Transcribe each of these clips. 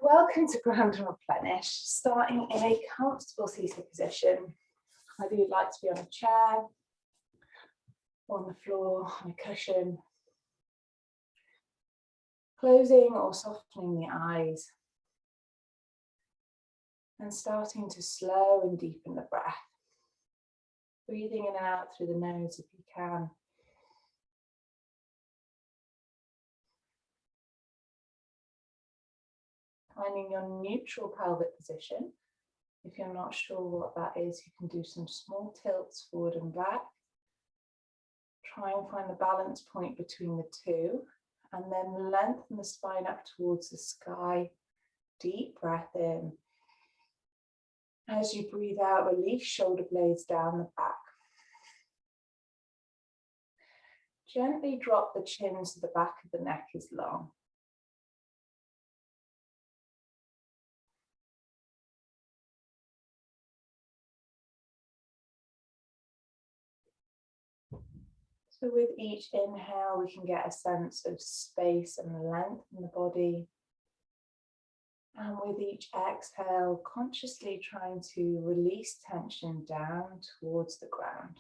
Welcome to Ground and Replenish, starting in a comfortable seated position. Whether you'd like to be on a chair, or on the floor, on a cushion. Closing or softening the eyes. And starting to slow and deepen the breath. Breathing in and out through the nose if you can. Finding your neutral pelvic position. If you're not sure what that is, you can do some small tilts forward and back. Try and find the balance point between the two, and then lengthen the spine up towards the sky. Deep breath in. As you breathe out, release shoulder blades down the back. Gently drop the chin so the back of the neck is long. So with each inhale, we can get a sense of space and length in the body. And with each exhale, consciously trying to release tension down towards the ground.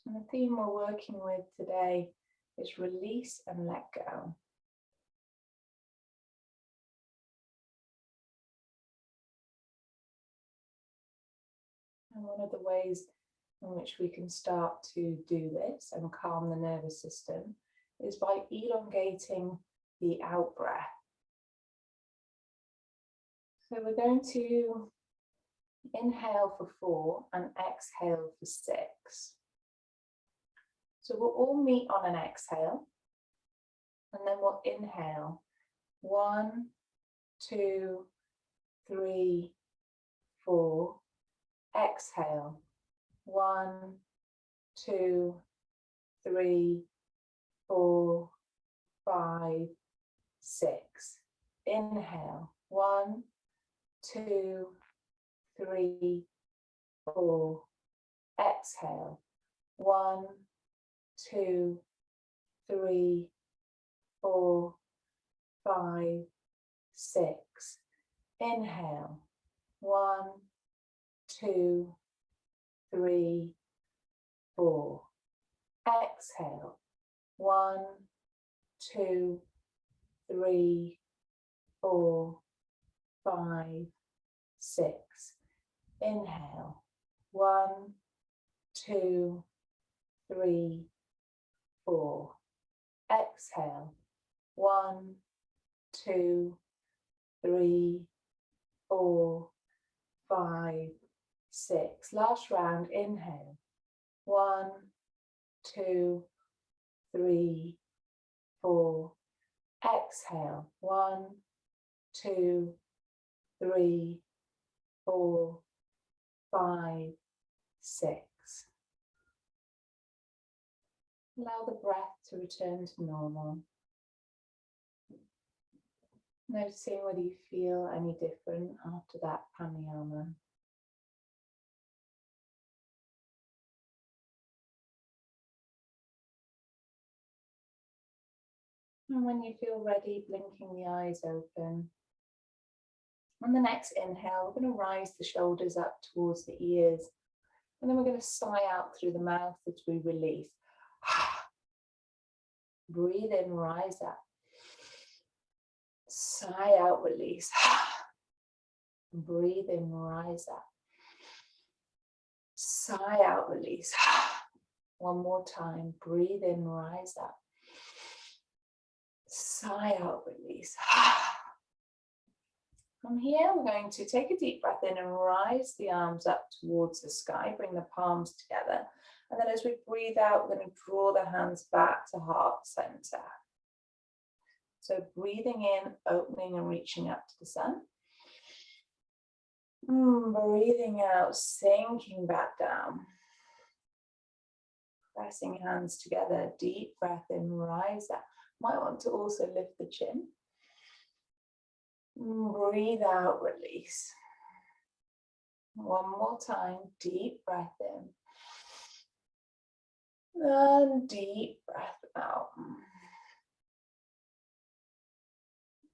And the theme we're working with today is release and let go. And one of the ways in which we can start to do this and calm the nervous system is by elongating the out breath. So we're going to inhale for 4 and exhale for 6. So we'll all meet on an exhale, and then we'll inhale 1, 2, 3, 4. Exhale 1, 2, 3, 4, 5, 6. Inhale 1, 2, 3, 4. Exhale 1, 2, 3, 4, 5, 6. Inhale 1, 2, 3, 4. Exhale 1, 2, 3, 4, 5, 6. Inhale 1, 2, 3, 4. Exhale 1, 2, 3, 4, 5, 6. Last round. Inhale 1, 2, 3, 4. Exhale 1, 2, 3, 4, 5, 6. Allow the breath to return to normal. Noticing whether you feel any different after that pranayama. And when you feel ready, blinking the eyes open. On the next inhale, we're going to rise the shoulders up towards the ears. And then we're going to sigh out through the mouth as we release. Breathe in, rise up. Sigh out, release. Breathe in, rise up. Sigh out, release. One more time. Breathe in, rise up. Sigh out, release. From here, we're going to take a deep breath in and rise the arms up towards the sky. Bring the palms together. And then as we breathe out, we're going to draw the hands back to heart center. So breathing in, opening and reaching up to the sun. Breathing out, sinking back down. Pressing hands together, deep breath in, rise up. Might want to also lift the chin. Breathe out, release. One more time, deep breath in. And deep breath out.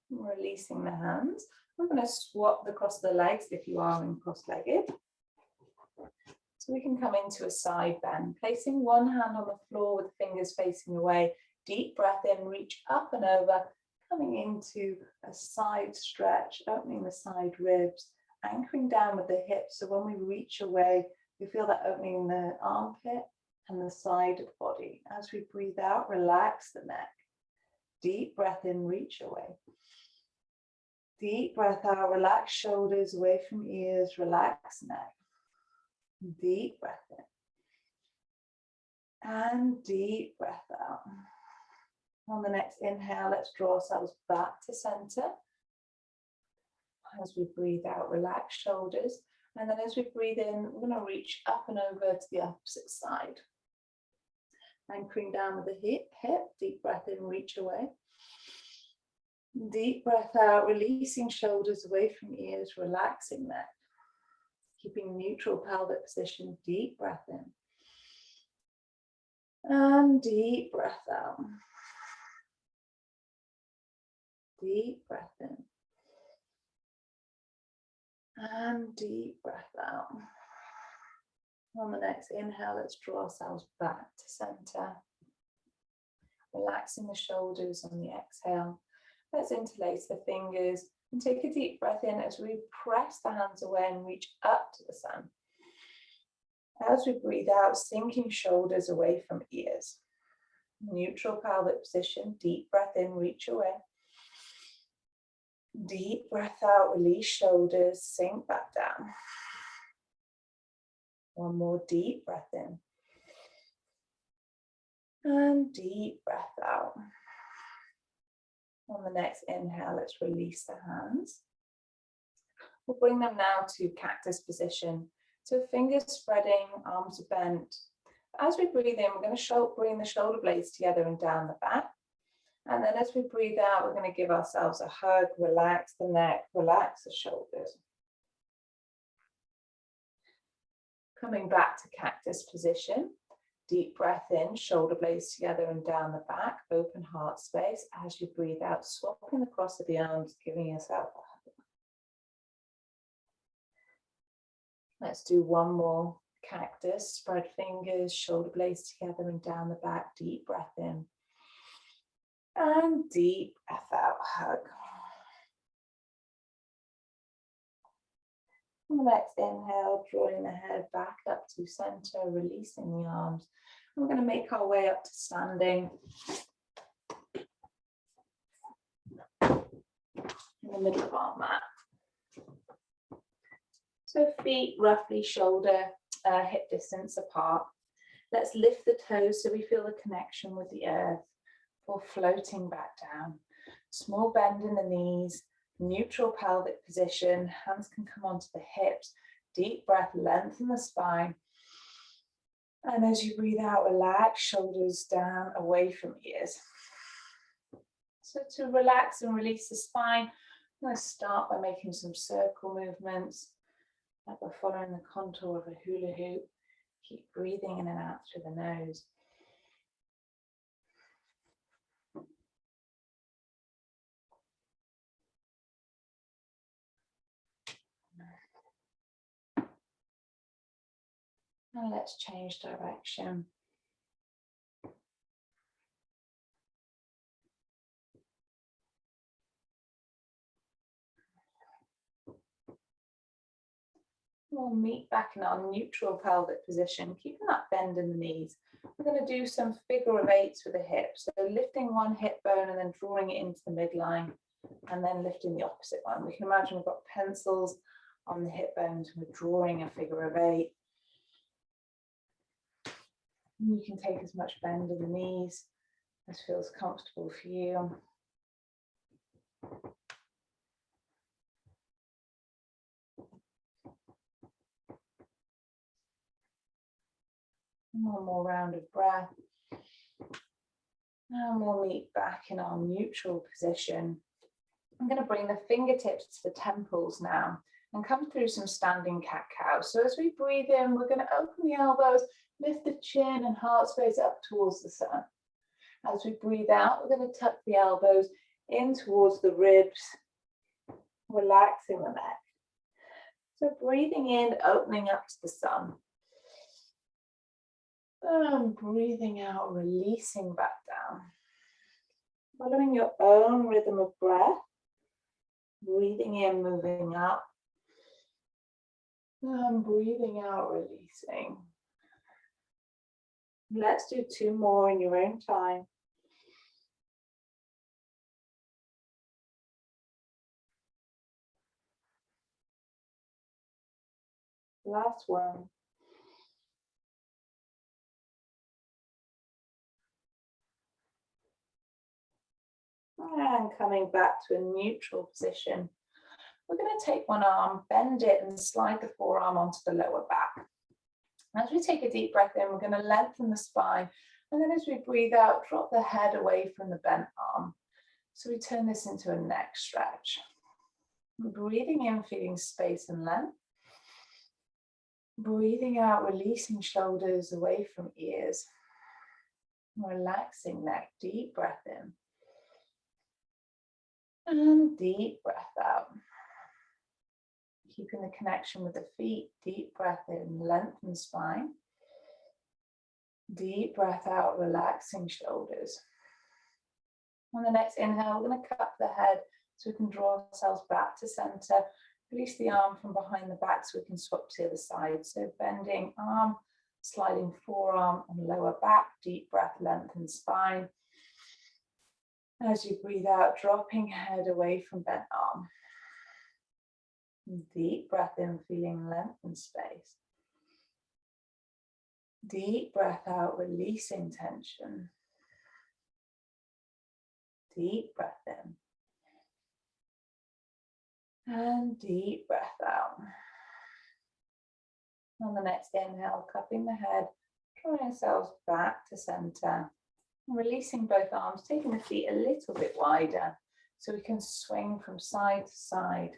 Releasing the hands. We're going to swap the cross of the legs if you are in cross-legged. So we can come into a side bend, placing one hand on the floor with the fingers facing away. Deep breath in, reach up and over, coming into a side stretch, opening the side ribs, anchoring down with the hips. So when we reach away, we feel that opening in the armpit and the side of the body. As we breathe out, relax the neck. Deep breath in, reach away. Deep breath out, relax shoulders away from ears, relax neck. Deep breath in. And deep breath out. On the next inhale, let's draw ourselves back to center. As we breathe out, relax shoulders. And then as we breathe in, we're going to reach up and over to the opposite side. Anchoring down with the hip, deep breath in, reach away. Deep breath out, releasing shoulders away from ears, relaxing neck. Keeping neutral pelvic position, deep breath in. And deep breath out. Deep breath in. And deep breath out. On the next inhale, let's draw ourselves back to center. Relaxing the shoulders on the exhale. Let's interlace the fingers and take a deep breath in as we press the hands away and reach up to the sun. As we breathe out, sinking shoulders away from ears. Neutral pelvic position, deep breath in, reach away. Deep breath out, release shoulders, sink back down. One more deep breath in. And deep breath out. On the next inhale, let's release the hands. We'll bring them now to cactus position. So fingers spreading, arms are bent. As we breathe in, we're going to bring the shoulder blades together and down the back. And then as we breathe out, we're going to give ourselves a hug, relax the neck, relax the shoulders. Coming back to cactus position. Deep breath in, shoulder blades together and down the back, open heart space. As you breathe out, swapping the cross of the arms, giving yourself a hug. Let's do one more. Cactus, spread fingers, shoulder blades together and down the back, deep breath in. And deep breath out, hug. On the next inhale, drawing the head back up to center, releasing the arms. And we're going to make our way up to standing. In the middle of our mat. So feet roughly shoulder, hip distance apart. Let's lift the toes so we feel the connection with the earth. Or floating back down. Small bend in the knees. Neutral pelvic position, hands can come onto the hips, deep breath, lengthen the spine. And as you breathe out, relax shoulders down away from ears. So to relax and release the spine, I'm going to start by making some circle movements, like we're following the contour of a hula hoop. Keep breathing in and out through the nose. And let's change direction. We'll meet back in our neutral pelvic position, keeping that bend in the knees. We're going to do some figure of eights with the hips. So lifting one hip bone and then drawing it into the midline, and then lifting the opposite one. We can imagine we've got pencils on the hip bones and we're drawing a figure of eight. You can take as much bend in the knees as feels comfortable for you. One more round of breath. And we'll meet back in our neutral position. I'm going to bring the fingertips to the temples now. and come through some standing cat-cow. So as we breathe in, we're going to open the elbows, lift the chin and heart space up towards the sun. As we breathe out, we're going to tuck the elbows in towards the ribs, relaxing the neck. So breathing in, opening up to the sun. And breathing out, releasing back down. Following your own rhythm of breath. Breathing in, moving up. And breathing out, releasing. Let's do 2 more in your own time. Last one. And coming back to a neutral position. We're going to take one arm, bend it and slide the forearm onto the lower back. As we take a deep breath in, we're going to lengthen the spine. And then as we breathe out, drop the head away from the bent arm. So we turn this into a neck stretch. Breathing in, feeling space and length. Breathing out, releasing shoulders away from ears. Relaxing neck, deep breath in. And deep breath out. Keeping the connection with the feet, deep breath in, lengthen spine. Deep breath out, relaxing shoulders. On the next inhale, we're going to cup the head so we can draw ourselves back to center. Release the arm from behind the back so we can swap to the other side. So bending arm, sliding forearm and lower back, deep breath, lengthen spine. As you breathe out, dropping head away from bent arm. Deep breath in, feeling length and space. Deep breath out, releasing tension. Deep breath in. And deep breath out. On the next inhale, cupping the head, drawing ourselves back to center. Releasing both arms, taking the feet a little bit wider so we can swing from side to side.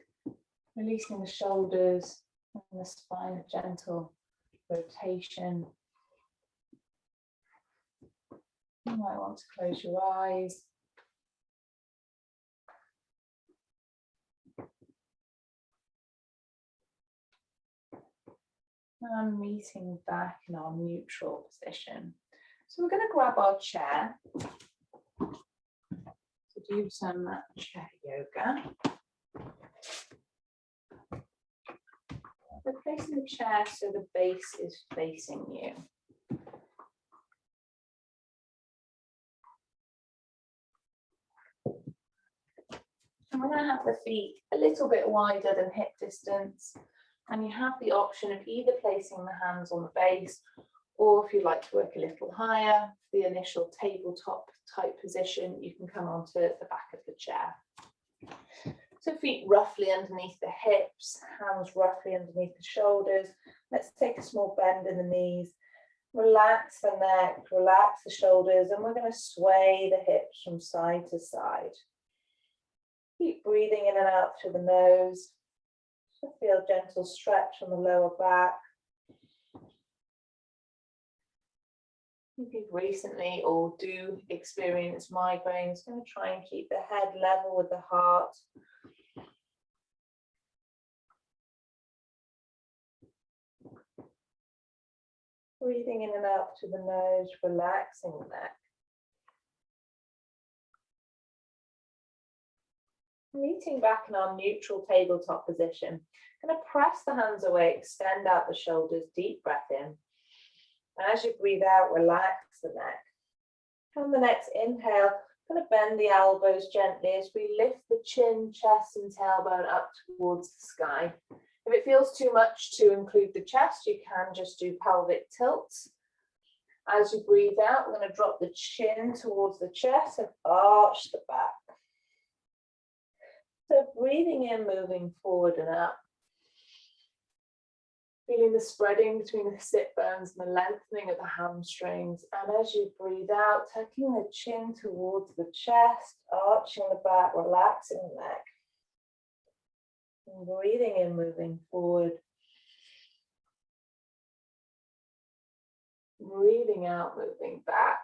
Releasing the shoulders and the spine, a gentle rotation. You might want to close your eyes. And meeting back in our neutral position. So we're going to grab our chair to do some chair yoga. We're placing the chair so the base is facing you. And we're going to have the feet a little bit wider than hip distance. And you have the option of either placing the hands on the base, or if you'd like to work a little higher, the initial tabletop type position, you can come onto the back of the chair. So feet roughly underneath the hips, hands roughly underneath the shoulders. Let's take a small bend in the knees. Relax the neck, relax the shoulders, and we're going to sway the hips from side to side. Keep breathing in and out through the nose. So feel gentle stretch on the lower back. If you've recently or do experience migraines, I'm going to try and keep the head level with the heart. Breathing in and out through the nose, relaxing the neck. Meeting back in our neutral tabletop position. Going to press the hands away, extend out the shoulders, deep breath in. As you breathe out, relax the neck. On the next inhale, I'm going to bend the elbows gently as we lift the chin, chest and tailbone up towards the sky. If it feels too much to include the chest, you can just do pelvic tilts. As you breathe out, we're going to drop the chin towards the chest and arch the back. So breathing in, moving forward and up. Feeling the spreading between the sit bones and the lengthening of the hamstrings. And as you breathe out, tucking the chin towards the chest, arching the back, relaxing the neck. And breathing in, moving forward. Breathing out, moving back.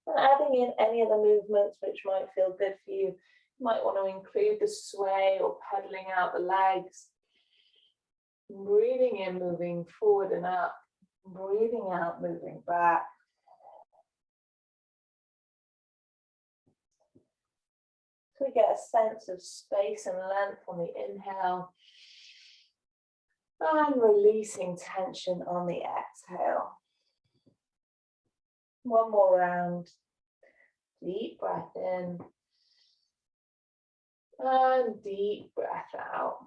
And adding in any other movements which might feel good for you. You might want to include the sway or pedaling out the legs. Breathing in, moving forward and up. Breathing out, moving back. So we get a sense of space and length on the inhale. And releasing tension on the exhale. One more round. Deep breath in. And deep breath out.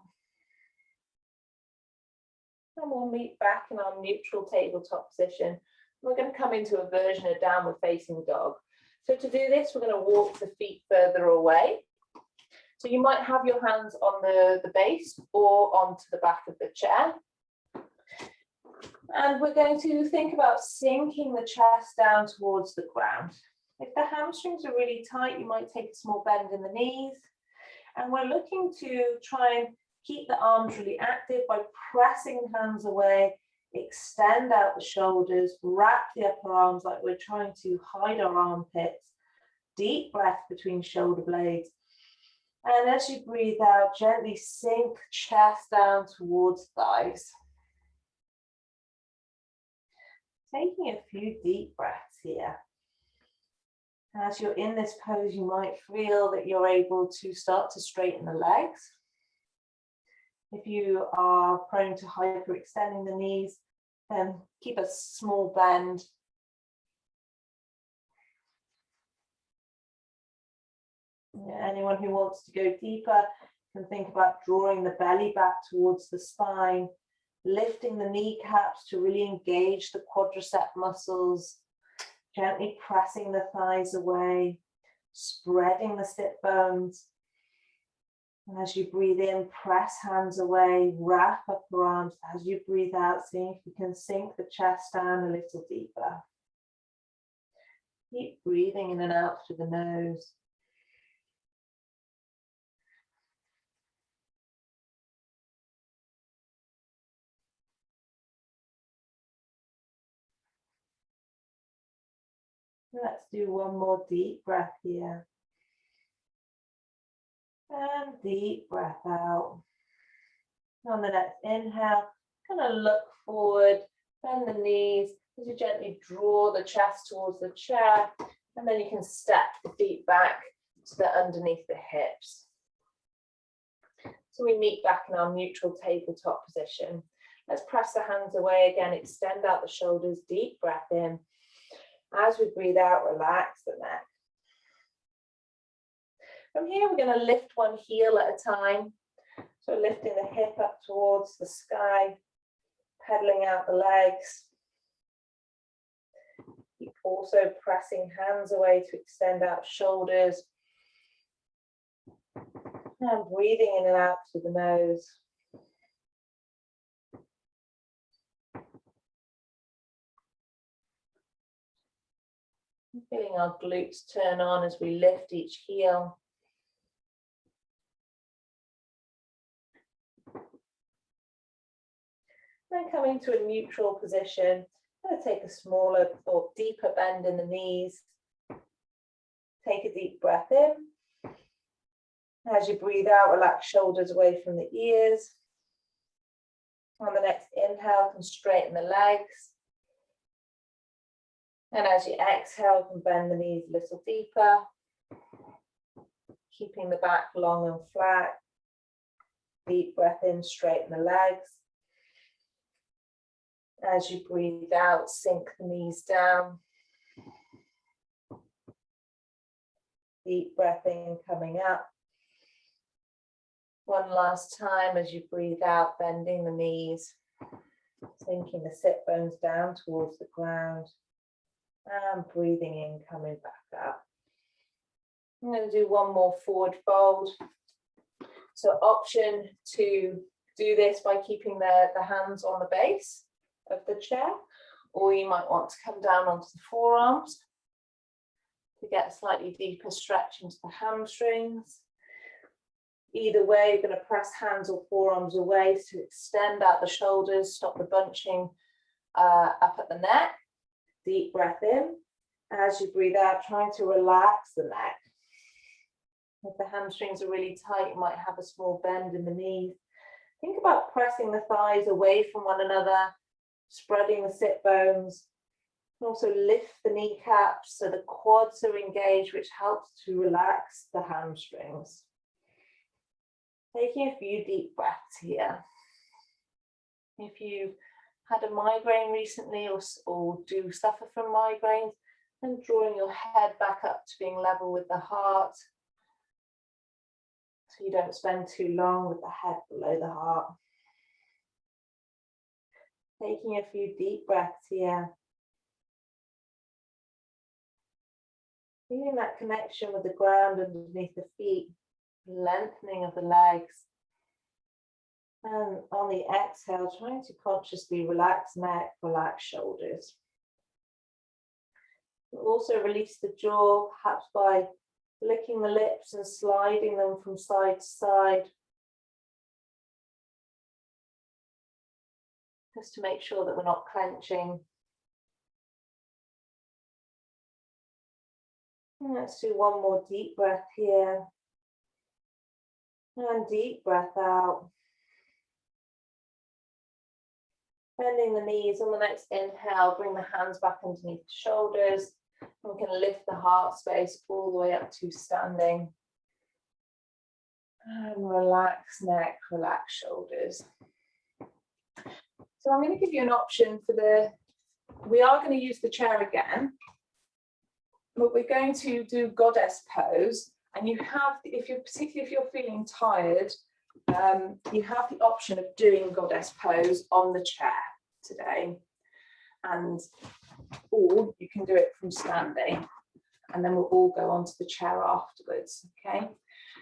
And we'll meet back in our neutral tabletop position. We're going to come into a version of downward facing dog. So to do this, we're going to walk the feet further away. So you might have your hands on the base or onto the back of the chair. And we're going to think about sinking the chest down towards the ground. If the hamstrings are really tight, you might take a small bend in the knees. And we're looking to try and keep the arms really active by pressing the hands away, extend out the shoulders, wrap the upper arms like we're trying to hide our armpits. Deep breath between shoulder blades. And as you breathe out, gently sink chest down towards thighs. Taking a few deep breaths here. As you're in this pose, you might feel that you're able to start to straighten the legs. If you are prone to hyperextending the knees, then keep a small bend. Anyone who wants to go deeper can think about drawing the belly back towards the spine, lifting the kneecaps to really engage the quadricep muscles, gently pressing the thighs away, spreading the sit bones. And as you breathe in, press hands away, wrap upper arms. As you breathe out, see if you can sink the chest down a little deeper. Keep breathing in and out through the nose. Let's do one more deep breath here. And deep breath out. On the next inhale, kind of look forward, bend the knees, as you gently draw the chest towards the chair, and then you can step the feet back so they're underneath the hips. So we meet back in our neutral tabletop position. Let's press the hands away again, extend out the shoulders, deep breath in. As we breathe out, relax the neck. From here, we're going to lift one heel at a time. So lifting the hip up towards the sky, pedaling out the legs. Keep also pressing hands away to extend out shoulders. And breathing in and out through the nose. Feeling our glutes turn on as we lift each heel. Then coming to a neutral position, I'm going to take a smaller or deeper bend in the knees. Take a deep breath in. As you breathe out, relax shoulders away from the ears. On the next inhale, you can straighten the legs. And as you exhale, you can bend the knees a little deeper, keeping the back long and flat. Deep breath in, straighten the legs. As you breathe out, sink the knees down. Deep breath in, coming up. One last time as you breathe out, bending the knees, sinking the sit bones down towards the ground. And breathing in, coming back up. I'm going to do one more forward fold. So option to do this by keeping the hands on the base of the chair, or you might want to come down onto the forearms to get a slightly deeper stretch into the hamstrings. Either way, you're going to press hands or forearms away to extend out the shoulders, stop the bunching up at the neck. Deep breath in. As you breathe out, trying to relax the neck. If the hamstrings are really tight, you might have a small bend in the knees. Think about pressing the thighs away from one another, spreading the sit bones. You can also lift the kneecaps so the quads are engaged, which helps to relax the hamstrings. Taking a few deep breaths here. If you've had a migraine recently or do suffer from migraines, then drawing your head back up to being level with the heart, so you don't spend too long with the head below the heart. Taking a few deep breaths here. Feeling that connection with the ground underneath the feet, lengthening of the legs. And on the exhale, trying to consciously relax neck, relax shoulders. Also release the jaw, perhaps by licking the lips and sliding them from side to side. Just to make sure that we're not clenching. And let's do one more deep breath here. And deep breath out. Bending the knees. On the next inhale, bring the hands back underneath the shoulders. And we can lift the heart space all the way up to standing. And relax neck, relax shoulders. So I'm going to give you an option for we are going to use the chair again, but we're going to do goddess pose. And you have, particularly if you're feeling tired, you have the option of doing goddess pose on the chair today. Or you can do it from standing, and then we'll all go onto the chair afterwards, okay?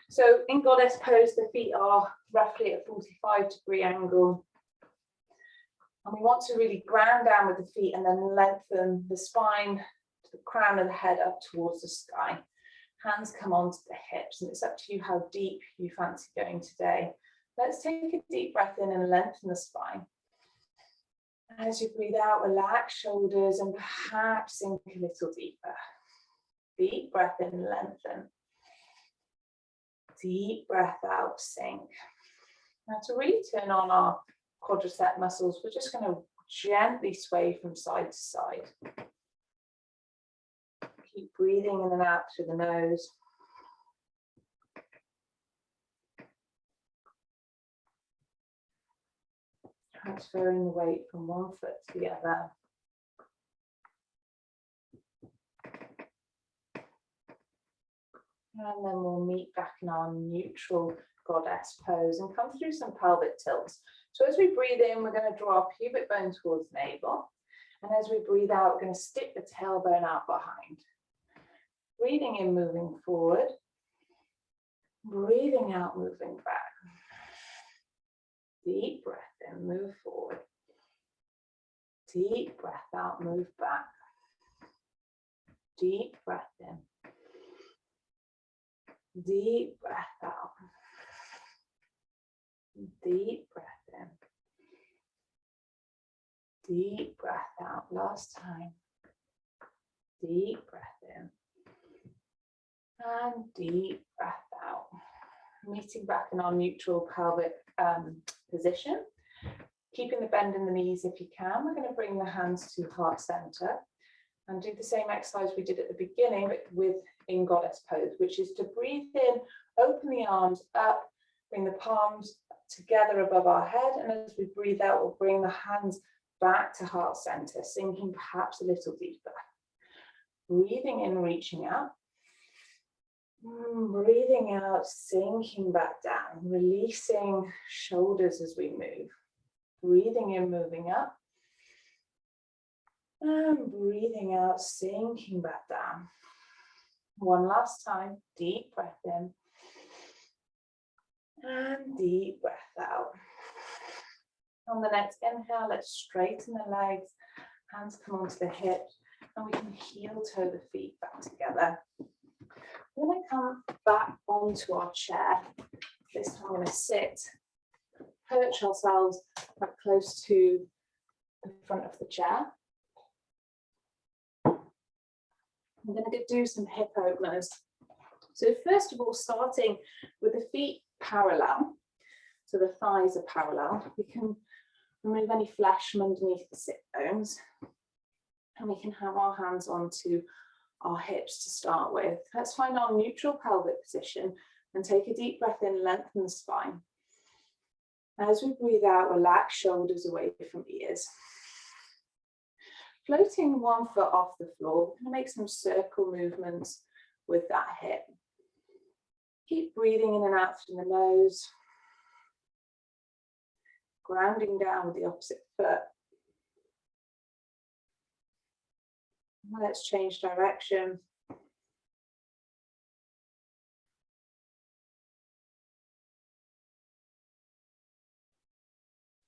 So in goddess pose, the feet are roughly at a 45-degree angle. And we want to really ground down with the feet and then lengthen the spine to the crown of the head up towards the sky. Hands come onto the hips, and it's up to you how deep you fancy going today. Let's take a deep breath in and lengthen the spine. As you breathe out, relax shoulders and perhaps sink a little deeper. Deep breath in, lengthen. Deep breath out, sink. Now to really turn on our quadricep muscles, we're just going to gently sway from side to side. Keep breathing in and out through the nose. Transferring the weight from one foot to the other. And then we'll meet back in our neutral goddess pose and come through some pelvic tilts. So as we breathe in, we're going to draw our pubic bone towards navel. And as we breathe out, we're going to stick the tailbone out behind. Breathing in, moving forward. Breathing out, moving back. Deep breath in, move forward. Deep breath out, move back. Deep breath in. Deep breath out. Deep breath in. Deep breath out. Last time. Deep breath in. And deep breath out. Meeting back in our neutral pelvic position. Keeping the bend in the knees if you can. We're going to bring the hands to heart center and do the same exercise we did at the beginning, but in goddess pose, which is to breathe in, open the arms up, bring the palms together above our head, and as we breathe out, we'll bring the hands back to heart center, sinking perhaps a little deeper. Breathing in, reaching up. Breathing out, sinking back down, releasing shoulders as we move. Breathing in, moving up. And breathing out, sinking back down. One last time, deep breath in. And deep breath out. On the next inhale, let's straighten the legs. Hands come onto the hips. And we can heel toe the feet back together. We're going to come back onto our chair. This time I'm going to sit, perch ourselves quite close to the front of the chair. I'm going to do some hip openers. So first of all, starting with the feet parallel, so the thighs are parallel, we can remove any flesh from underneath the sit bones, and we can have our hands onto our hips to start with. Let's find our neutral pelvic position and take a deep breath in, lengthen the spine. As we breathe out, relax shoulders away from ears. Floating one foot off the floor, we're going to make some circle movements with that hip. Keep breathing in and out through the nose. Grounding down with the opposite foot. Let's change direction.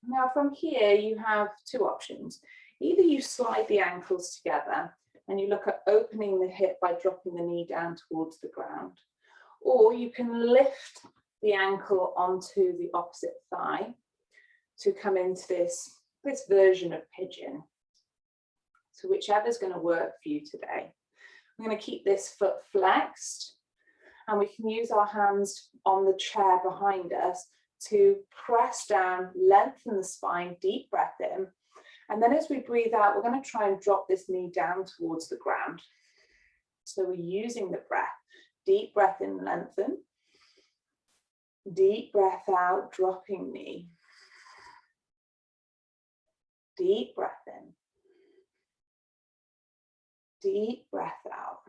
Now from here, you have two options. Either you slide the ankles together and you look at opening the hip by dropping the knee down towards the ground, or you can lift the ankle onto the opposite thigh to come into this version of pigeon. So whichever is going to work for you today. I'm going to keep this foot flexed, and we can use our hands on the chair behind us to press down, lengthen the spine, deep breath in. And then as we breathe out, we're going to try and drop this knee down towards the ground. So we're using the breath. Deep breath in, lengthen. Deep breath out, dropping knee. Deep breath in. Deep breath out.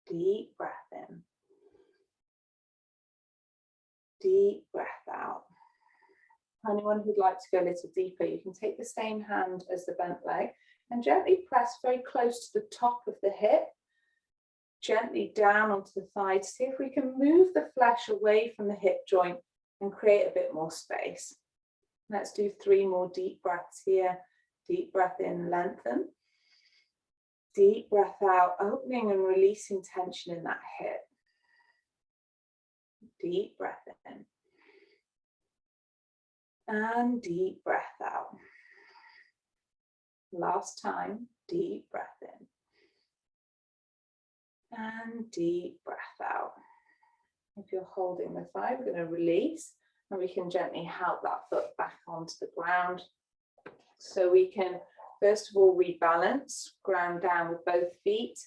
Deep breath in. Deep breath out. For anyone who'd like to go a little deeper, you can take the same hand as the bent leg and gently press very close to the top of the hip, gently down onto the thigh to see if we can move the flesh away from the hip joint and create a bit more space. Let's do 3 more deep breaths here. Deep breath in, lengthen. Deep breath out, opening and releasing tension in that hip. Deep breath in. And deep breath out. Last time, deep breath in. And deep breath out. If you're holding the thigh, we're going to release, and we can gently help that foot back onto the ground. So we can, first of all, rebalance, ground down with both feet.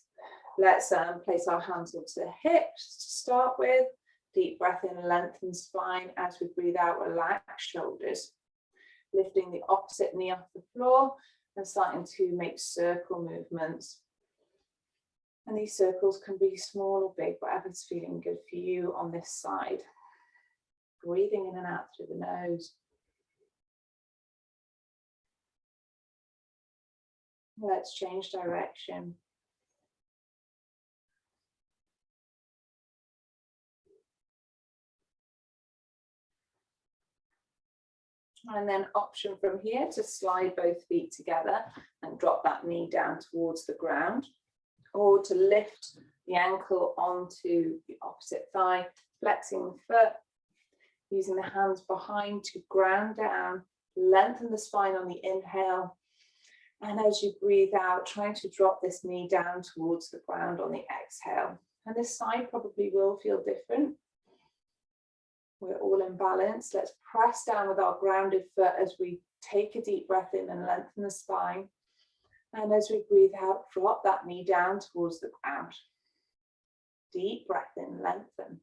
Let's place our hands onto the hips to start with. Deep breath in, lengthen spine. As we breathe out, relax shoulders. Lifting the opposite knee off the floor and starting to make circle movements. And these circles can be small or big, whatever's feeling good for you on this side. Breathing in and out through the nose. Let's change direction. And then option from here to slide both feet together and drop that knee down towards the ground, or to lift the ankle onto the opposite thigh, flexing the foot, using the hands behind to ground down, lengthen the spine on the inhale, and as you breathe out, trying to drop this knee down towards the ground on the exhale. And this side probably will feel different. We're all in balance. Let's press down with our grounded foot as we take a deep breath in and lengthen the spine. And as we breathe out, drop that knee down towards the ground. Deep breath in, lengthen.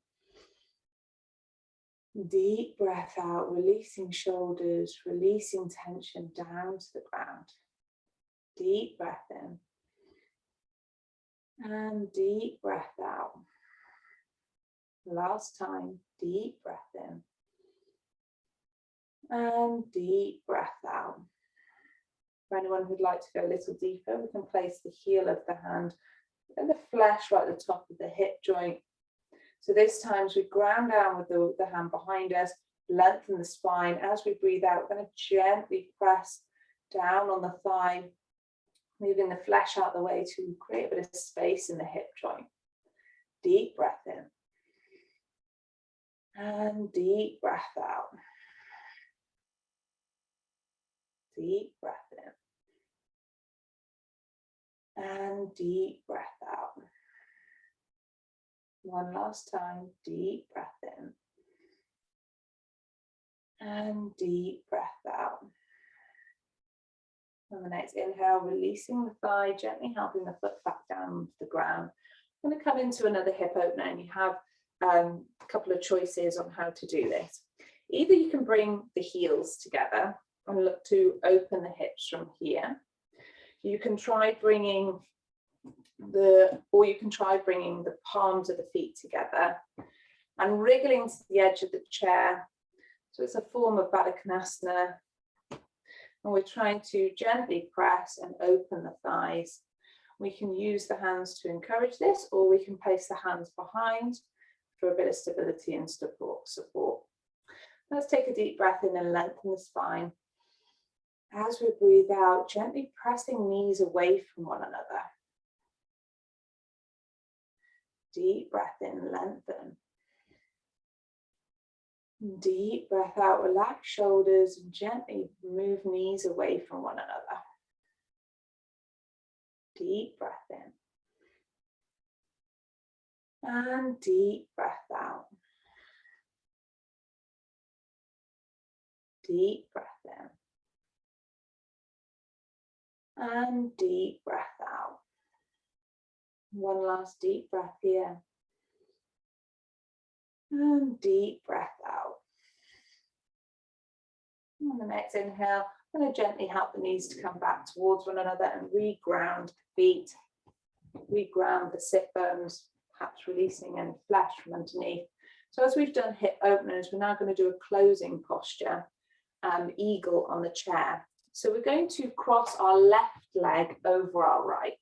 Deep breath out, releasing shoulders, releasing tension down to the ground. Deep breath in. And deep breath out. Last time, deep breath in. And deep breath out. For anyone who'd like to go a little deeper, we can place the heel of the hand and the flesh right at the top of the hip joint. So this time, as we ground down with the hand behind us, lengthen the spine. As we breathe out, we're going to gently press down on the thigh, moving the flesh out of the way to create a bit of space in the hip joint. Deep breath in. And deep breath out. Deep breath in. And deep breath out. One last time, deep breath in. And deep breath out. On the next inhale, releasing the thigh, gently helping the foot back down to the ground. I'm going to come into another hip opener, and you have a couple of choices on how to do this. Either you can bring the heels together and look to open the hips from here. You can try bringing the palms of the feet together and wriggling to the edge of the chair. So it's a form of Baddha Konasana. And we're trying to gently press and open the thighs. We can use the hands to encourage this, or we can place the hands behind for a bit of stability and support. Let's take a deep breath in and lengthen the spine. As we breathe out, gently pressing knees away from one another. Deep breath in, lengthen. Deep breath out, relax shoulders and gently move knees away from one another. Deep breath in. And deep breath out. Deep breath in. And deep breath out. One last deep breath here. And deep breath out. On the next inhale, I'm going to gently help the knees to come back towards one another and reground the feet. Reground the sit bones, perhaps releasing any flesh from underneath. So as we've done hip openers, we're now going to do a closing posture, eagle on the chair. So we're going to cross our left leg over our right.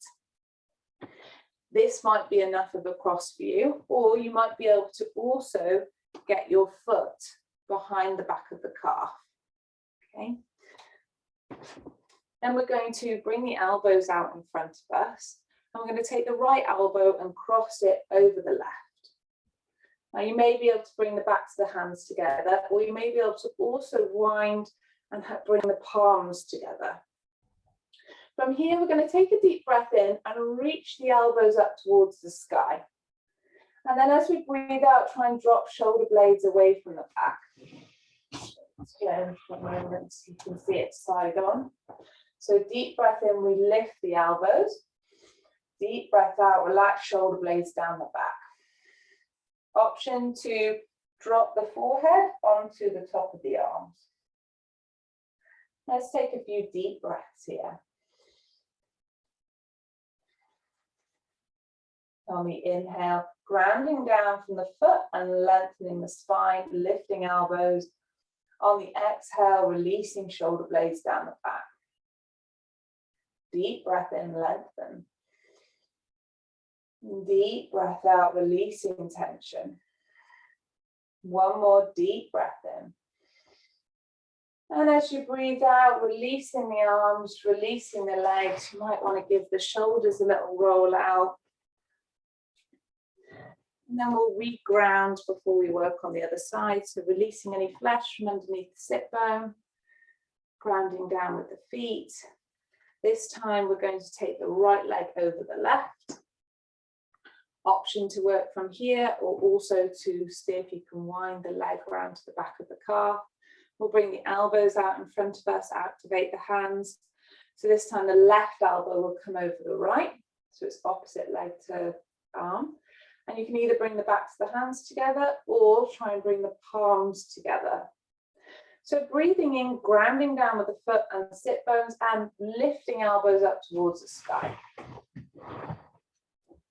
This might be enough of a cross for you, or you might be able to also get your foot behind the back of the calf. Okay. Then we're going to bring the elbows out in front of us. And we're going to take the right elbow and cross it over the left. Now you may be able to bring the backs of the hands together, or you may be able to also wind and bring the palms together. From here, we're going to take a deep breath in and reach the elbows up towards the sky. And then as we breathe out, try and drop shoulder blades away from the back. Again, for a moment, so you can see it side on. So deep breath in, we lift the elbows. Deep breath out, relax shoulder blades down the back. Option to drop the forehead onto the top of the arms. Let's take a few deep breaths here. On the inhale, grounding down from the foot and lengthening the spine, lifting elbows. On the exhale, releasing shoulder blades down the back. Deep breath in, lengthen. Deep breath out, releasing tension. One more deep breath in. And as you breathe out, releasing the arms, releasing the legs. You might want to give the shoulders a little roll out. And then we'll reground before we work on the other side. So releasing any flesh from underneath the sit bone, grounding down with the feet. This time we're going to take the right leg over the left. Option to work from here, or also to see if you can wind the leg around to the back of the calf. We'll bring the elbows out in front of us, activate the hands. So this time the left elbow will come over the right. So it's opposite leg to arm. And you can either bring the backs of the hands together or try and bring the palms together. So breathing in, grounding down with the foot and the sit bones and lifting elbows up towards the sky.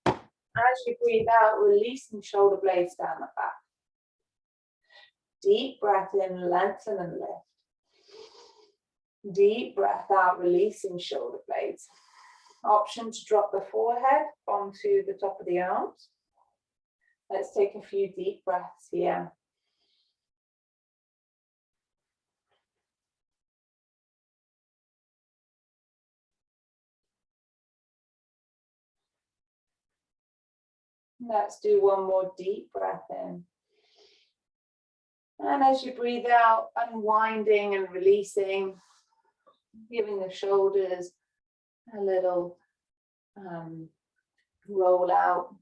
As you breathe out, releasing shoulder blades down the back. Deep breath in, lengthen and lift. Deep breath out, releasing shoulder blades. Option to drop the forehead onto the top of the arms. Let's take a few deep breaths here. Let's do one more deep breath in. And as you breathe out, unwinding and releasing, giving the shoulders a little roll out.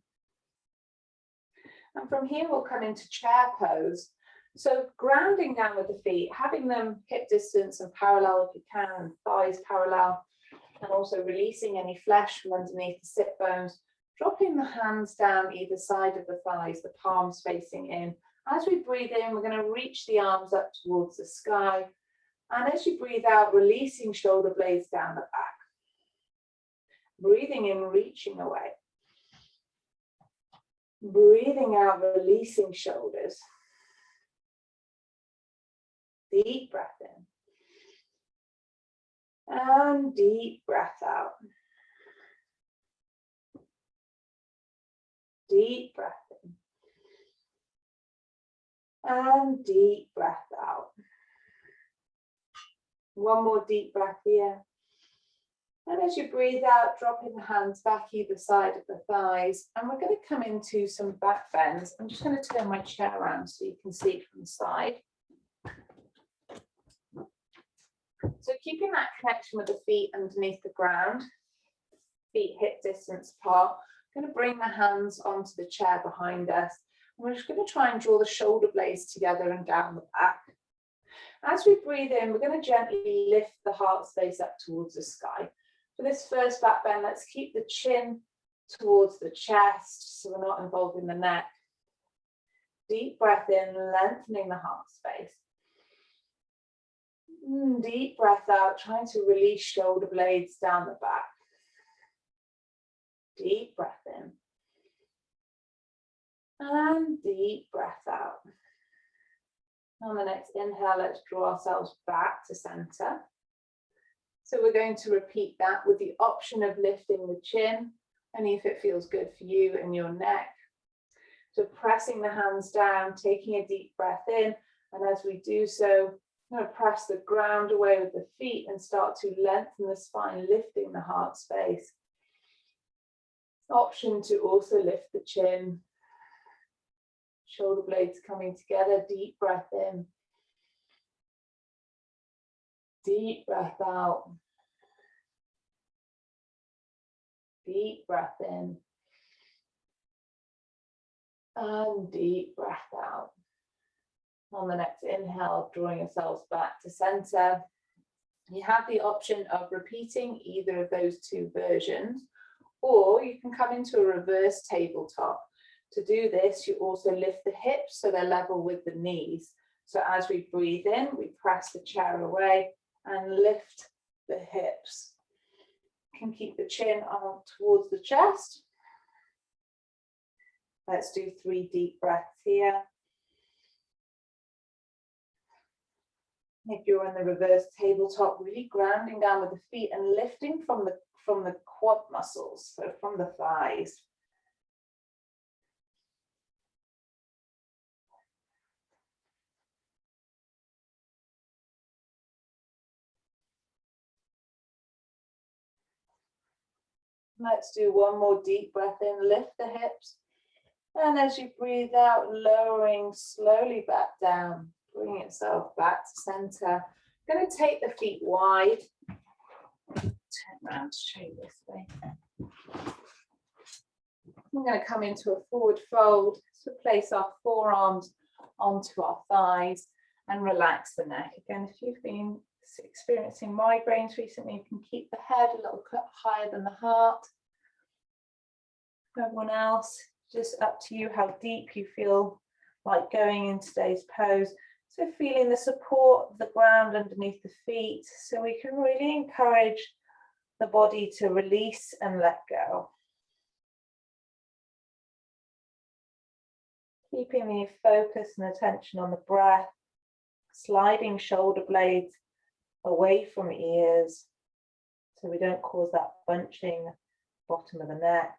And from here, we'll come into chair pose. So grounding down with the feet, having them hip distance and parallel if you can, thighs parallel, and also releasing any flesh from underneath the sit bones, dropping the hands down either side of the thighs, the palms facing in. As we breathe in, we're going to reach the arms up towards the sky. And as you breathe out, releasing shoulder blades down the back. Breathing in, reaching away. Breathing out, releasing shoulders. Deep breath in. And deep breath out. Deep breath in. And deep breath out. One more deep breath here. And as you breathe out, dropping the hands back either side of the thighs. And we're going to come into some back bends. I'm just going to turn my chair around so you can see it from the side. So keeping that connection with the feet underneath the ground, feet hip distance apart. I'm going to bring the hands onto the chair behind us. And we're just going to try and draw the shoulder blades together and down the back. As we breathe in, we're going to gently lift the heart space up towards the sky. For this first back bend, let's keep the chin towards the chest so we're not involving the neck. Deep breath in, lengthening the heart space. Deep breath out, trying to release shoulder blades down the back. Deep breath in. And deep breath out. On the next inhale, let's draw ourselves back to center. So we're going to repeat that with the option of lifting the chin, only if it feels good for you and your neck. So pressing the hands down, taking a deep breath in, and as we do so, I'm going to press the ground away with the feet and start to lengthen the spine, lifting the heart space. Option to also lift the chin. Shoulder blades coming together, deep breath in. Deep breath out. Deep breath in. And deep breath out. On the next inhale, drawing yourselves back to center. You have the option of repeating either of those two versions, or you can come into a reverse tabletop. To do this, you also lift the hips so they're level with the knees. So as we breathe in, we press the chair away and lift the hips. You can keep the chin on towards the chest. Let's do 3 deep breaths here. If you're in the reverse tabletop, really grounding down with the feet and lifting from the quad muscles, so from the thighs. Let's do one more deep breath in, lift the hips. And as you breathe out, lowering slowly back down, bring yourself back to center. I'm going to take the feet wide. Turn around to show you this way. We're going to come into a forward fold. So place our forearms onto our thighs and relax the neck. Again, if you've been experiencing migraines recently, you can keep the head a little higher than the heart. Everyone else, just up to you how deep you feel like going in today's pose. So feeling the support of the ground underneath the feet, so we can really encourage the body to release and let go. Keeping the focus and attention on the breath, sliding shoulder blades away from ears so we don't cause that bunching bottom of the neck.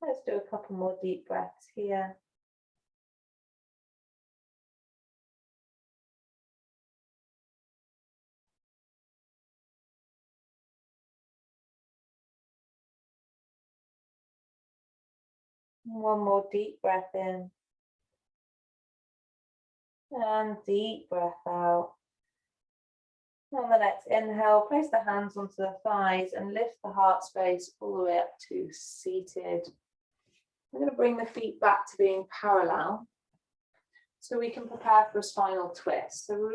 Let's do a couple more deep breaths here. One more deep breath in. And deep breath out. On the next inhale, place the hands onto the thighs and lift the heart space all the way up to seated. We're going to bring the feet back to being parallel so we can prepare for a spinal twist. So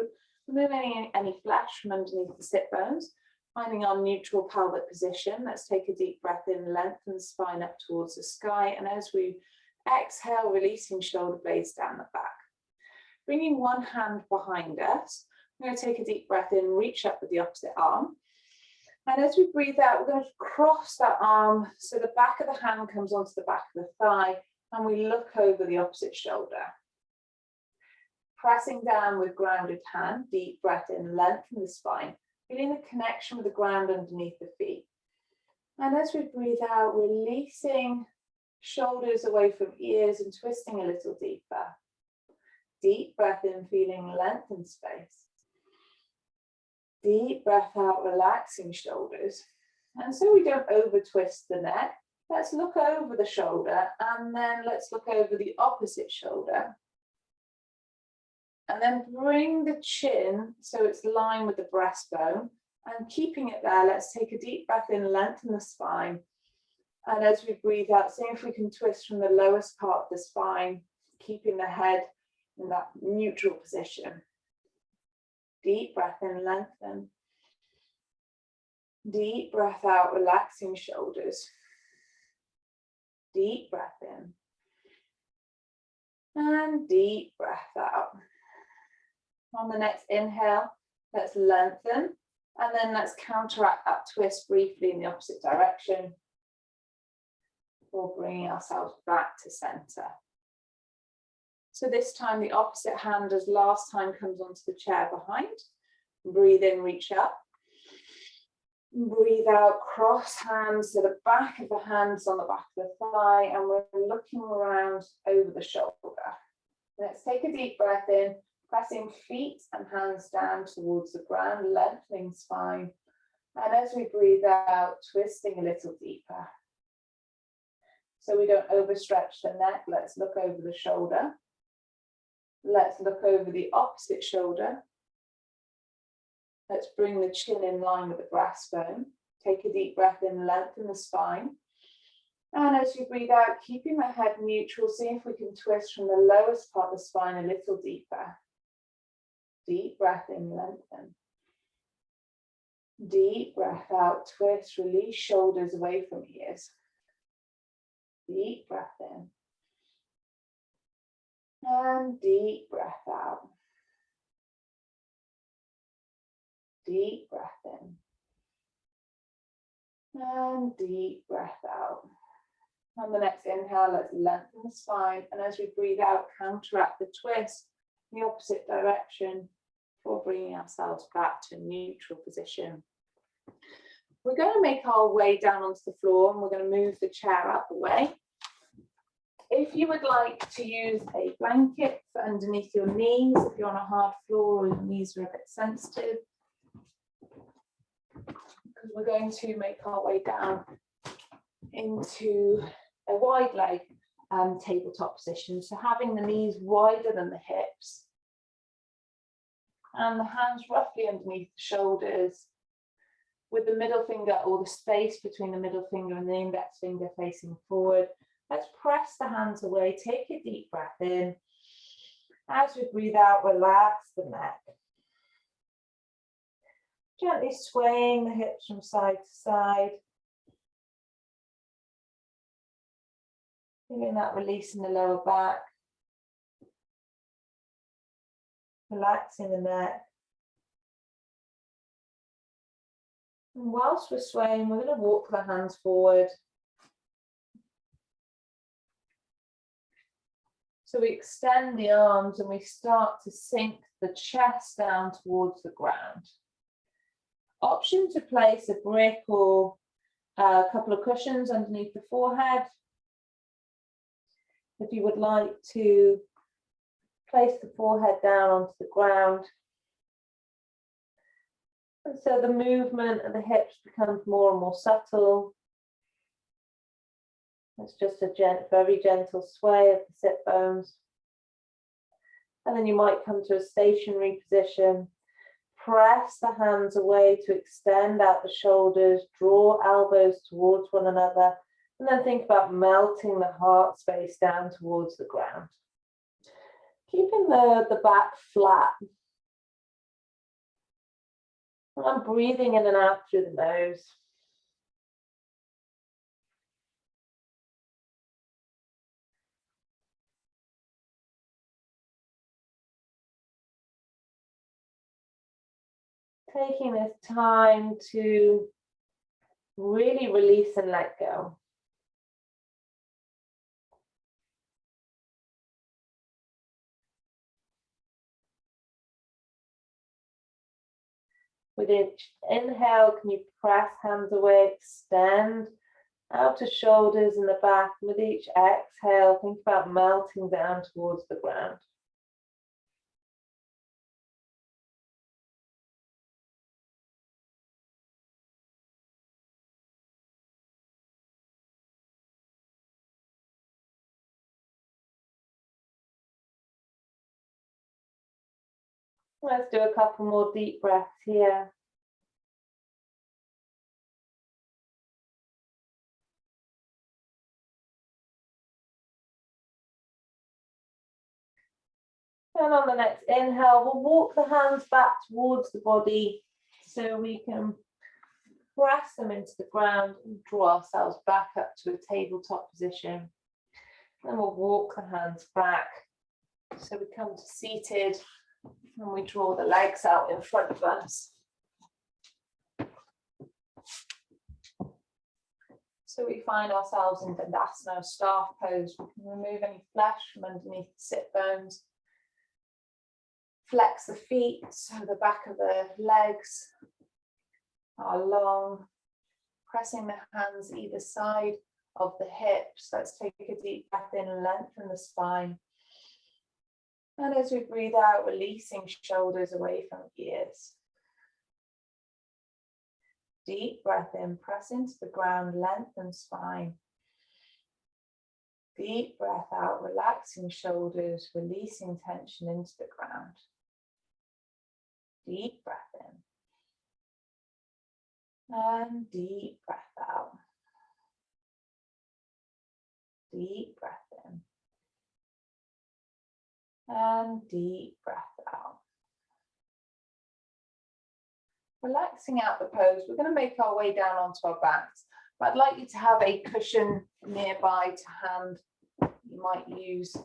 removing any flesh from underneath the sit bones, finding our neutral pelvic position. Let's take a deep breath in, lengthen the spine up towards the sky. And as we exhale, releasing shoulder blades down the back. Bringing one hand behind us, we're going to take a deep breath in, reach up with the opposite arm. And as we breathe out, we're going to cross that arm so the back of the hand comes onto the back of the thigh and we look over the opposite shoulder. Pressing down with grounded hand, deep breath in, lengthen the spine, feeling the connection with the ground underneath the feet. And as we breathe out, releasing shoulders away from ears and twisting a little deeper. Deep breath in, feeling lengthened space. Deep breath out, relaxing shoulders. And so we don't over twist the neck, let's look over the shoulder and then let's look over the opposite shoulder. And then bring the chin so it's lined with the breastbone. And keeping it there, let's take a deep breath in, lengthen the spine. And as we breathe out, see if we can twist from the lowest part of the spine, keeping the head in that neutral position. Deep breath in, lengthen. Deep breath out, relaxing shoulders. Deep breath in. And deep breath out. On the next inhale, let's lengthen. And then let's counteract that twist briefly in the opposite direction before bringing ourselves back to center. So this time the opposite hand as last time comes onto the chair behind. Breathe in, reach up. Breathe out, cross hands to the back of the hands on the back of the thigh, and we're looking around over the shoulder. Let's take a deep breath in, pressing feet and hands down towards the ground, lengthening spine. And as we breathe out, twisting a little deeper. So we don't overstretch the neck, let's look over the shoulder. Let's look over the opposite shoulder. Let's bring the chin in line with the breastbone. Take a deep breath in, lengthen the spine. And as you breathe out, keeping the head neutral, see if we can twist from the lowest part of the spine a little deeper. Deep breath in, lengthen. Deep breath out, twist, release shoulders away from ears. Deep breath in. And deep breath out. Deep breath in. And deep breath out. On the next inhale, let's lengthen the spine. And as we breathe out, counteract the twist in the opposite direction before bringing ourselves back to neutral position. We're going to make our way down onto the floor and we're going to move the chair out the way. If you would like to use a blanket for underneath your knees, if you're on a hard floor or your knees are a bit sensitive, because we're going to make our way down into a wide leg tabletop position. So having the knees wider than the hips and the hands roughly underneath the shoulders with the middle finger or the space between the middle finger and the index finger facing forward. Let's press the hands away, take a deep breath in. As we breathe out, relax the neck. Gently swaying the hips from side to side. Feeling that release in the lower back. Relaxing the neck. And whilst we're swaying, we're going to walk the hands forward. So we extend the arms and we start to sink the chest down towards the ground. Option to place a brick or a couple of cushions underneath the forehead. If you would like to place the forehead down onto the ground. And so the movement of the hips becomes more and more subtle. It's just a very gentle sway of the sit bones. And then you might come to a stationary position. Press the hands away to extend out the shoulders, draw elbows towards one another, and then think about melting the heart space down towards the ground. Keeping the back flat. And I'm breathing in and out through the nose. Taking this time to really release and let go. With each inhale, can you press hands away, extend out to shoulders and the back. With each exhale, think about melting down towards the ground. Let's do a couple more deep breaths here. And on the next inhale, we'll walk the hands back towards the body so we can press them into the ground and draw ourselves back up to a tabletop position. Then we'll walk the hands back so we come to seated and we draw the legs out in front of us. So we find ourselves in Dandasana, staff pose. We can remove any flesh from underneath the sit bones. Flex the feet so the back of the legs are long. Pressing the hands either side of the hips. Let's take a deep breath in and lengthen the spine. And as we breathe out, releasing shoulders away from ears. Deep breath in, press into the ground, lengthen spine. Deep breath out, relaxing shoulders, releasing tension into the ground. Deep breath in. And deep breath out. Deep breath in. And deep breath out. Relaxing out the pose, we're going to make our way down onto our backs, but I'd like you to have a cushion nearby to hand. You might use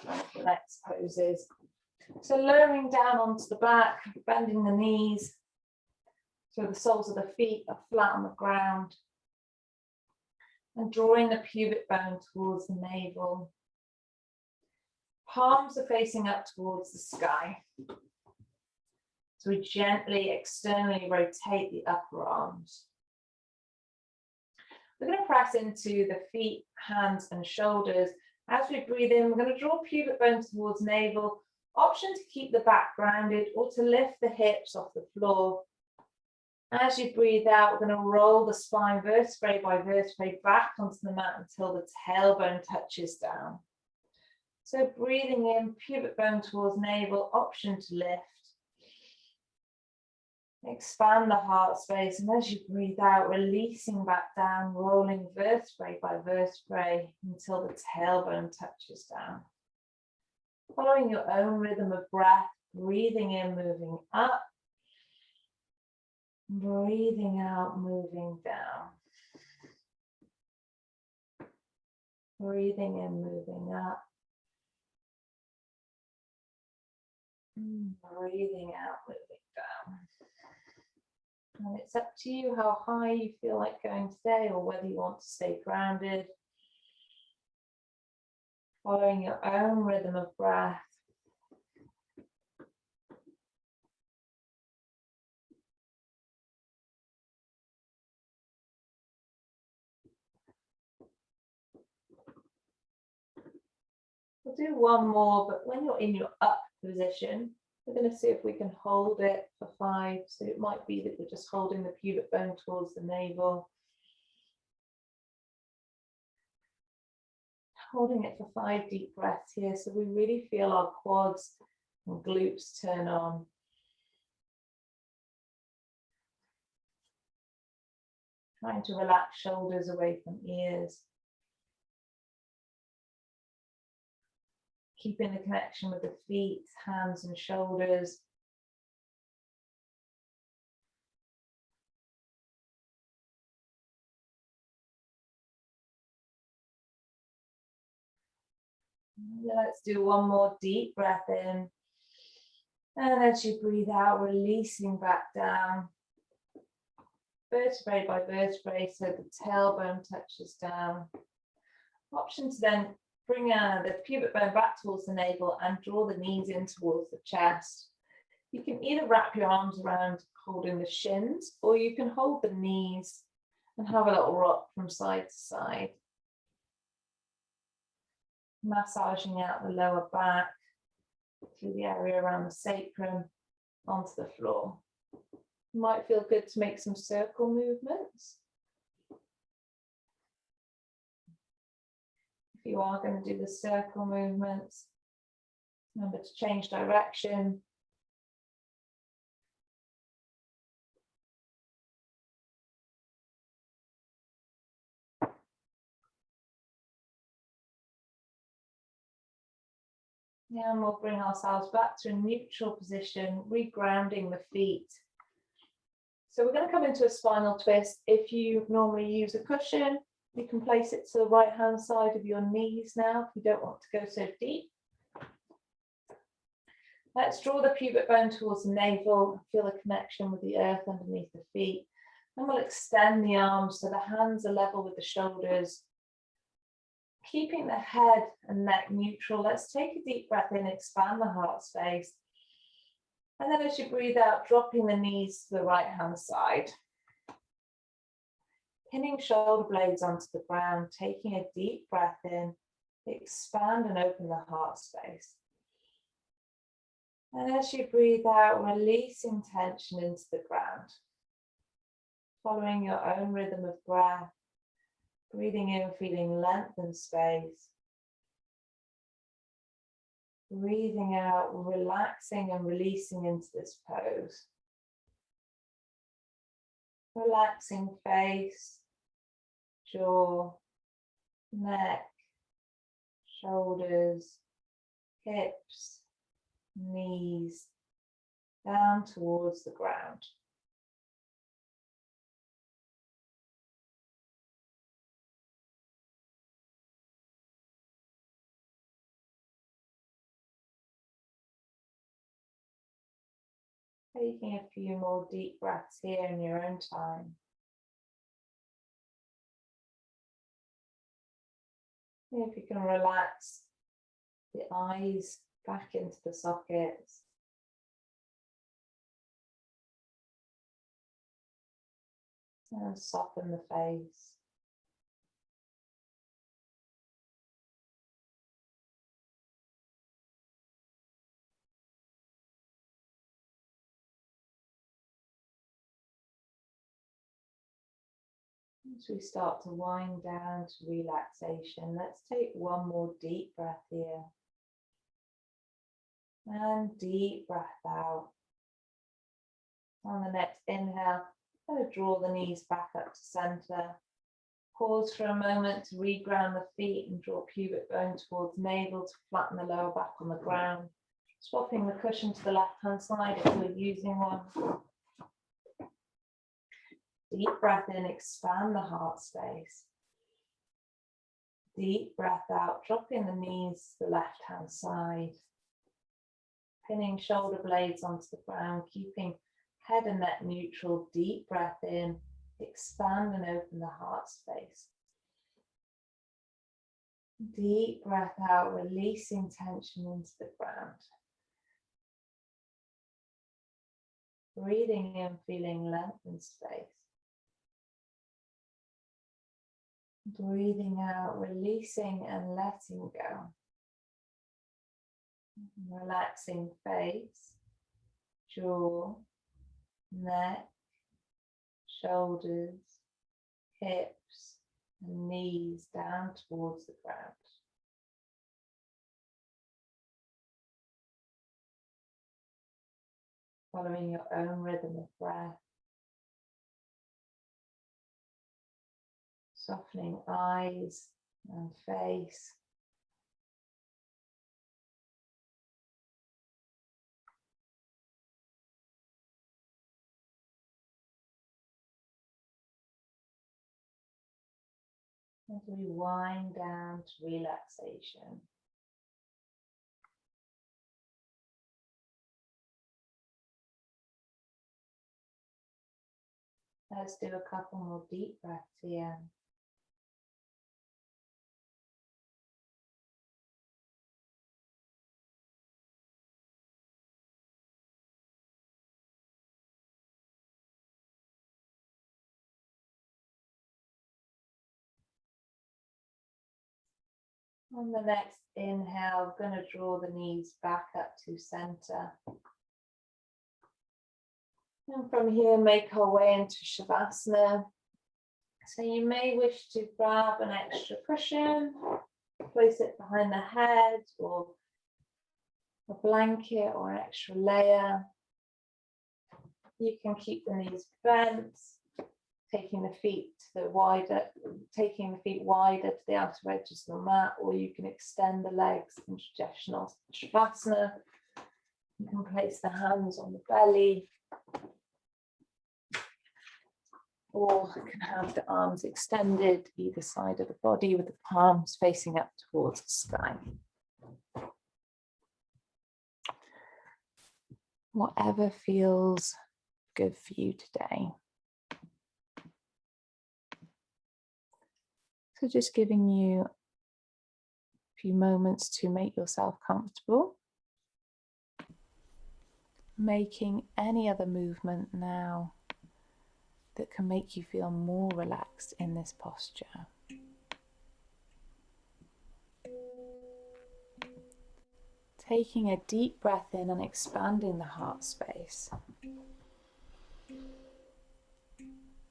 one of the next poses. So lowering down onto the back, bending the knees, so the soles of the feet are flat on the ground, and drawing the pubic bone towards the navel. Palms are facing up towards the sky. So we gently externally rotate the upper arms. We're going to press into the feet, hands, and shoulders. As we breathe in, we're going to draw pubic bone towards navel. Option to keep the back grounded or to lift the hips off the floor. As you breathe out, we're going to roll the spine vertebrae by vertebrae back onto the mat until the tailbone touches down. So breathing in, pubic bone towards navel, option to lift. Expand the heart space, and as you breathe out, releasing back down, rolling vertebrae by vertebrae until the tailbone touches down. Following your own rhythm of breath, breathing in, moving up. Breathing out, moving down. Breathing in, moving up. Breathing out, moving down. And it's up to you how high you feel like going today or whether you want to stay grounded. Following your own rhythm of breath. We'll do one more, but when you're in your up position, we're going to see if we can hold it for 5. So it might be that you're just holding the pubic bone towards the navel. Holding it for 5 deep breaths here, so we really feel our quads and glutes turn on. Trying to relax shoulders away from ears. Keeping the connection with the feet, hands and shoulders. Let's do one more deep breath in. And as you breathe out, releasing back down. Vertebrae by vertebrae, so the tailbone touches down. Option to then bring the pubic bone back towards the navel and draw the knees in towards the chest. You can either wrap your arms around holding the shins, or you can hold the knees and have a little rock from side to side. Massaging out the lower back through the area around the sacrum onto the floor. Might feel good to make some circle movements. If you are going to do the circle movements, remember to change direction. And we'll bring ourselves back to a neutral position, regrounding the feet. So we're going to come into a spinal twist. If you normally use a cushion, you can place it to the right hand side of your knees now if you don't want to go so deep. Let's draw the pubic bone towards the navel, feel the connection with the earth underneath the feet. And we'll extend the arms so the hands are level with the shoulders. Keeping the head and neck neutral, let's take a deep breath in, expand the heart space. And then as you breathe out, dropping the knees to the right hand side. Pinning shoulder blades onto the ground, taking a deep breath in, expand and open the heart space. And as you breathe out, releasing tension into the ground. Following your own rhythm of breath. Breathing in, feeling length and space. Breathing out, relaxing and releasing into this pose. Relaxing face, jaw, neck, shoulders, hips, knees, down towards the ground. Taking a few more deep breaths here in your own time. If you can relax the eyes back into the sockets. And soften the face. As we start to wind down to relaxation, let's take one more deep breath here. And deep breath out. On the next inhale, I'm going to draw the knees back up to center. Pause for a moment to reground the feet and draw pubic bone towards navel to flatten the lower back on the ground. Swapping the cushion to the left-hand side if you're using one. Deep breath in, expand the heart space. Deep breath out, dropping the knees to the left-hand side. Pinning shoulder blades onto the ground, keeping head and neck neutral. Deep breath in, expand and open the heart space. Deep breath out, releasing tension into the ground. Breathing in, feeling length and space. Breathing out, releasing and letting go. Relaxing face, jaw, neck, shoulders, hips, and knees down towards the ground. Following your own rhythm of breath. Softening eyes and face. As we wind down to relaxation. Let's do a couple more deep breaths here. On the next inhale, I'm going to draw the knees back up to center. And from here, make our way into Shavasana. So you may wish to grab an extra cushion, place it behind the head, or a blanket or an extra layer. You can keep the knees bent, taking the feet wider to the outer edges of the mat, or you can extend the legs in traditional Shavasana. You can place the hands on the belly, or you can have the arms extended either side of the body with the palms facing up towards the sky. Whatever feels good for you today. So just giving you a few moments to make yourself comfortable. Making any other movement now that can make you feel more relaxed in this posture. Taking a deep breath in and expanding the heart space.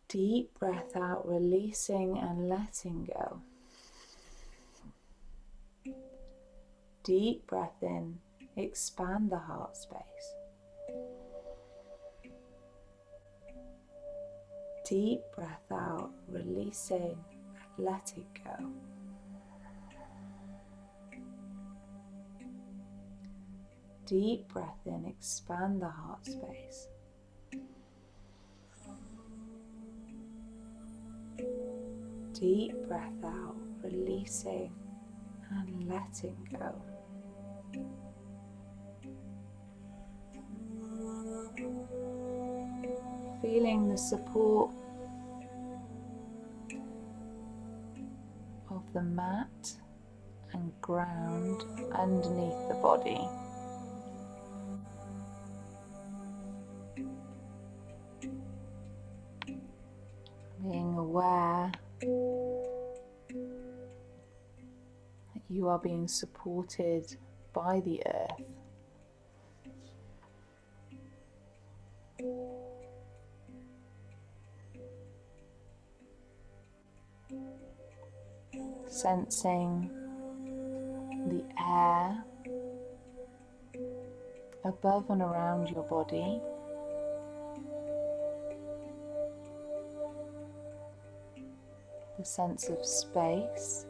Deep breath out, releasing and letting go. Deep breath in, expand the heart space. Deep breath out, releasing, letting go. Deep breath in, expand the heart space. Deep breath out, releasing and letting go. Feeling the support of the mat and ground underneath the body. Being aware that you are being supported by the earth. Sensing the air above and around your body. The sense of space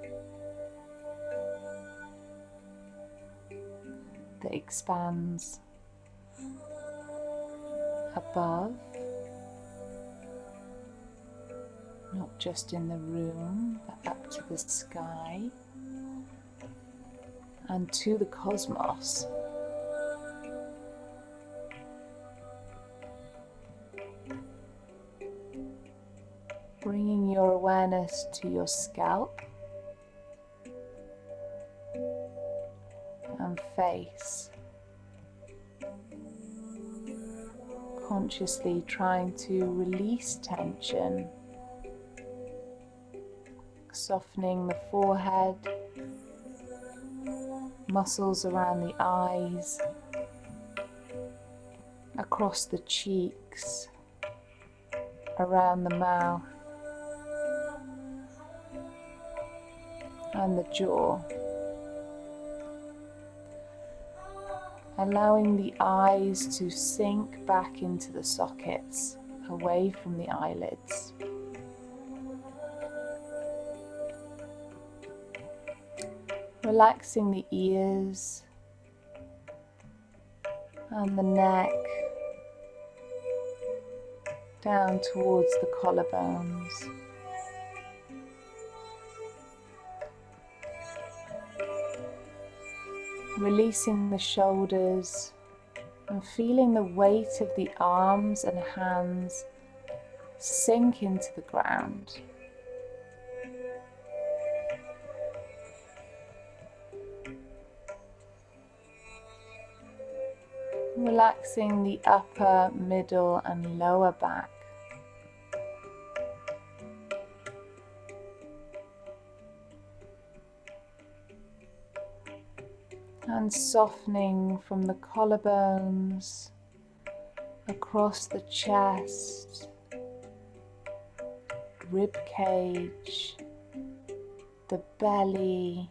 that expands above, not just in the room, but up to the sky and to the cosmos. Bringing your awareness to your scalp and face. Consciously trying to release tension, softening the forehead, muscles around the eyes, across the cheeks, around the mouth, and the jaw. Allowing the eyes to sink back into the sockets, away from the eyelids. Relaxing the ears and the neck down towards the collarbones. Releasing the shoulders and feeling the weight of the arms and hands sink into the ground. Relaxing the upper, middle and lower back. And softening from the collarbones, across the chest, rib cage, the belly,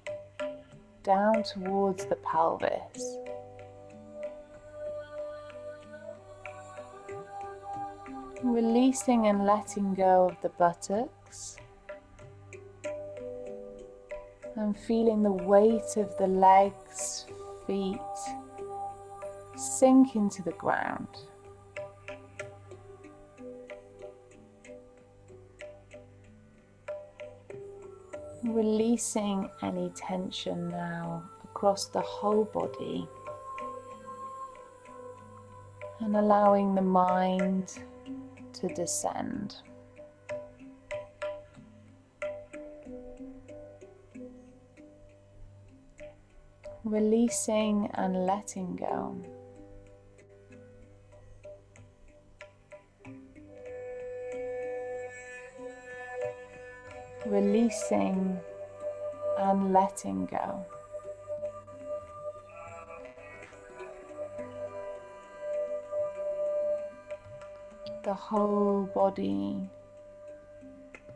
down towards the pelvis. Releasing and letting go of the buttocks. And feeling the weight of the legs, feet sink into the ground. Releasing any tension now across the whole body and allowing the mind to descend. Releasing and letting go. Releasing and letting go. The whole body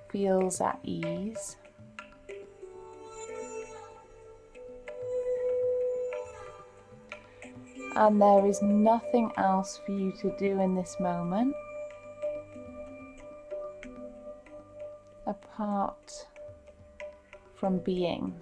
feels at ease. And there is nothing else for you to do in this moment apart from being.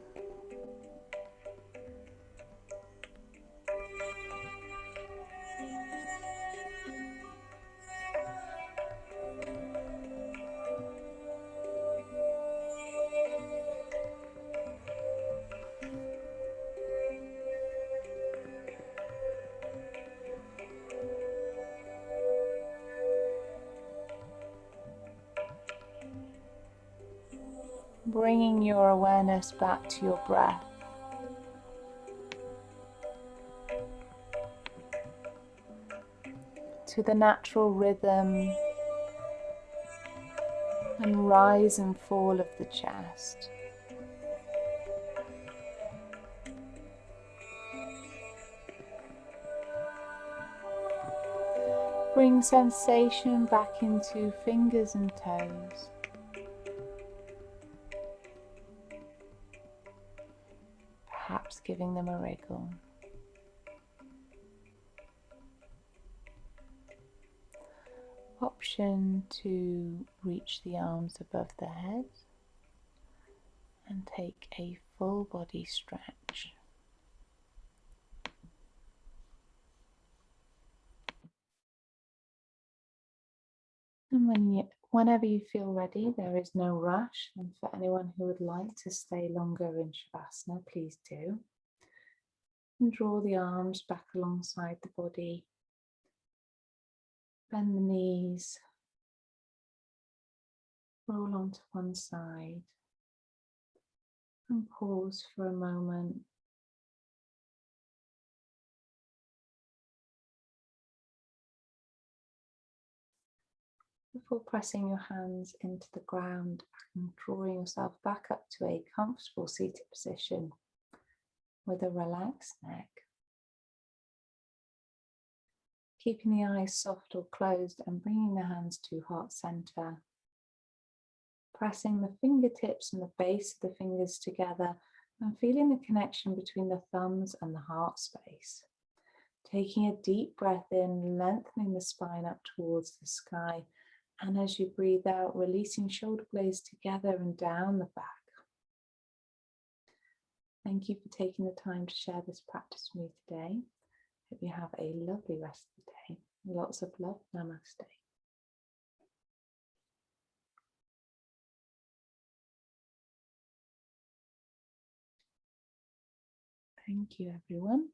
Bringing your awareness back to your breath. To the natural rhythm and rise and fall of the chest. Bring sensation back into fingers and toes. Perhaps giving them a wriggle. Option to reach the arms above the head and take a full body stretch. And whenever you feel ready, there is no rush. And for anyone who would like to stay longer in Shavasana, please do. And draw the arms back alongside the body. Bend the knees. Roll onto one side. And pause for a moment. Before pressing your hands into the ground and drawing yourself back up to a comfortable seated position, with a relaxed neck. Keeping the eyes soft or closed and bringing the hands to heart center. Pressing the fingertips and the base of the fingers together and feeling the connection between the thumbs and the heart space. Taking a deep breath in, lengthening the spine up towards the sky. And as you breathe out, releasing shoulder blades together and down the back. Thank you for taking the time to share this practice with me today. Hope you have a lovely rest of the day. Lots of love. Namaste. Thank you, everyone.